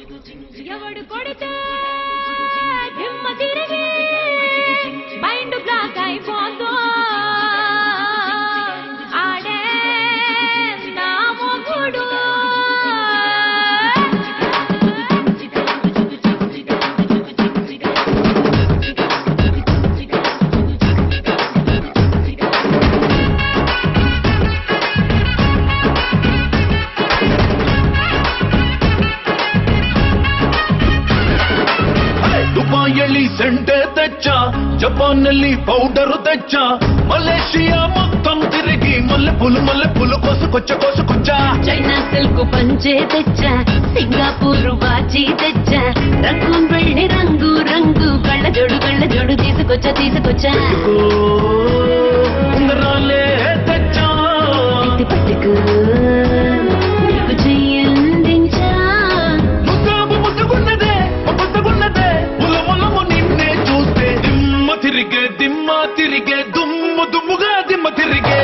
ఎవడు కొడితే దిమ్మ తిరిగి మైండ్ బ్లాక్ అయిపోతో ఆడే నా మొగుడు ದುಬಾಯಲ್ಲಿ ಸೆಂಟೆ ತೆಚ್ಚ ಜಪಾನ್ನಲ್ಲಿ ಪೌಡರು ತೆಚ್ಚ ಮಲೇಷಿಯಾ మొత్తం తిరిగి మల్లె పులు కోసుకొచ్చ చైనా సిల్క్ పంచే తెచ్చా సింగపూర్ వాచి తెచ్చా రంగూన్ వెళ్ళి రంగు రంగు కళ్ళ జోడు తీసుకొచ్చా ఉంగరాలే తెచ్చా పట్టుకు నీకు చెయ్యందించా ముద్దుగున్నదే ములములము నిన్నే చూస్తే దిమ్మ తిరిగే దుమ్ముగా దిమ్మ తిరిగే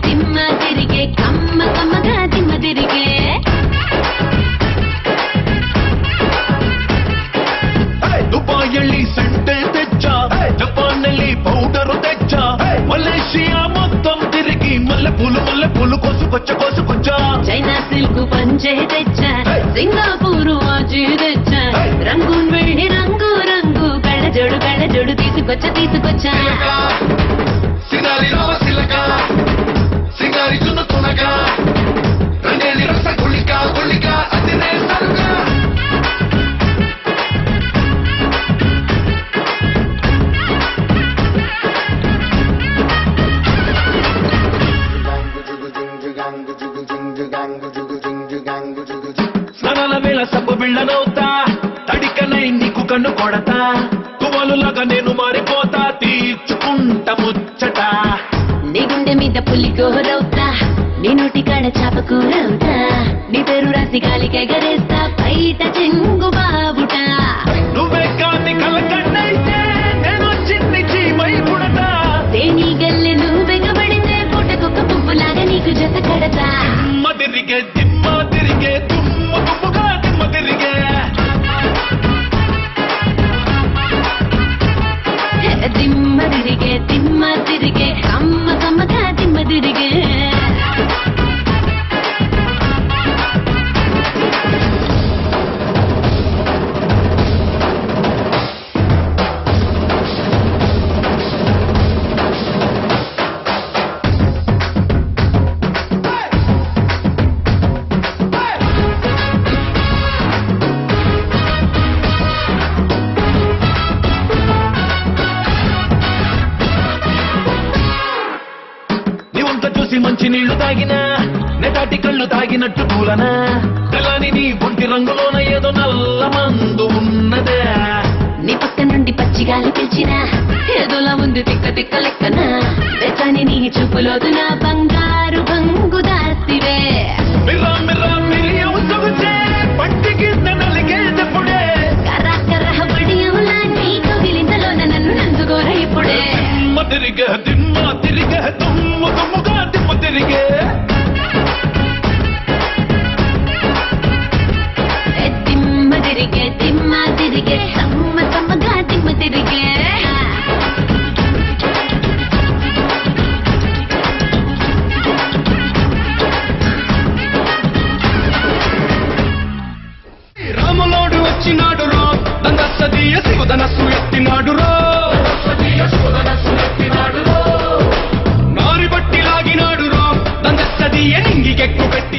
దిమ్మ తిరిగే కమ్మగా దిమ్మ తిరిగే ದುಬಾಯಲ್ಲಿ ಸೆಂಟೆ ತೆಚ್ಚ ಜಪಾನ್ನಲ್ಲಿ ಪೌಡರು తెచ్చ మలేషియా మొత్తం తిరిగి మల్లె పులు కోసుకొచ్చ చైనా సిల్క్ పంచే తెచ్చా సింగపూర్ వాచి తెచ్చా రంగూన్ వెళ్ళి రంగు రంగు కళ్ళ జోడు తీసుకొచ్చా సింగారి రామ సిలక సింగారి చున్న తునక రంగేలి రస గుళిక అదినే సరుక స్నానాల వేళ సబ్బు బిళ్ళనవుతా తడికనై నీకు కన్ను కొడతా తువ్వాలులాగా నేను మారిపోతా తీర్చుకుంట ముచ్చట నీ గుండె మీద పులి గోరవుతా నీ నోటి కాడ చాప కూరవుతా నీ పేరు రాసి గాలికి ఎగరేస్తా బయట చెంగు బాబుట నువ్వే కాని కలకన్నైతే నేను చిన్ని చీమై పుడట తేనీ గల్లె నువ్వు బెగబడితే పూటకొక్క పువ్వులాగా నీకు జత కడతా దిమ్మ తిరిగే దుమ్ముగా దిమ్మ తిరిగే దిమ్మ తిరిగే కమ్మగా దిమ్మ తిరిగే చూసి మంచి నీళ్లు తాగినా నెటాటి కళ్ళు తాగినట్టు కూలనా తెల్లని నీ ఒంటి రంగులోన ఏదో నల్ల మందు ఉన్నదే నీ పక్క నుండి పచ్చిగాలి పిలిచినా ఏదోలా ఉంది తిక్క లెక్కన వెచ్చని నీ చూపులోదు నా బంగారు